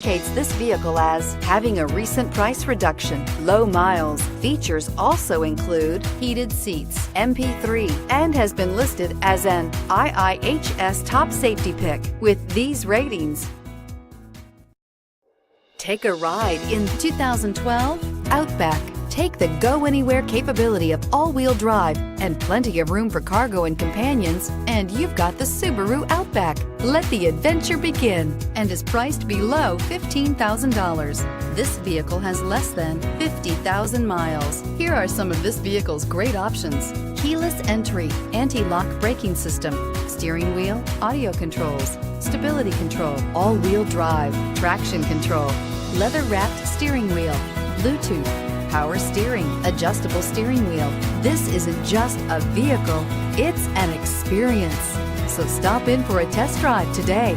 indicates this vehicle as having a recent price reduction, low miles. Features also include heated seats, MP3, and has been listed as an IIHS top safety pick with these ratings. Take a ride in 2012 Outback. Take the go-anywhere capability of all-wheel drive and plenty of room for cargo and companions, and you've got the Subaru Outback. Let the adventure begin, and is priced below $15,000. This vehicle has less than 50,000 miles. Here are some of this vehicle's great options: keyless entry, anti-lock braking system, steering wheel audio controls, stability control, all-wheel drive, traction control, leather-wrapped steering wheel, Bluetooth, power steering, adjustable steering wheel. This isn't just a vehicle, it's an experience. So stop in for a test drive today.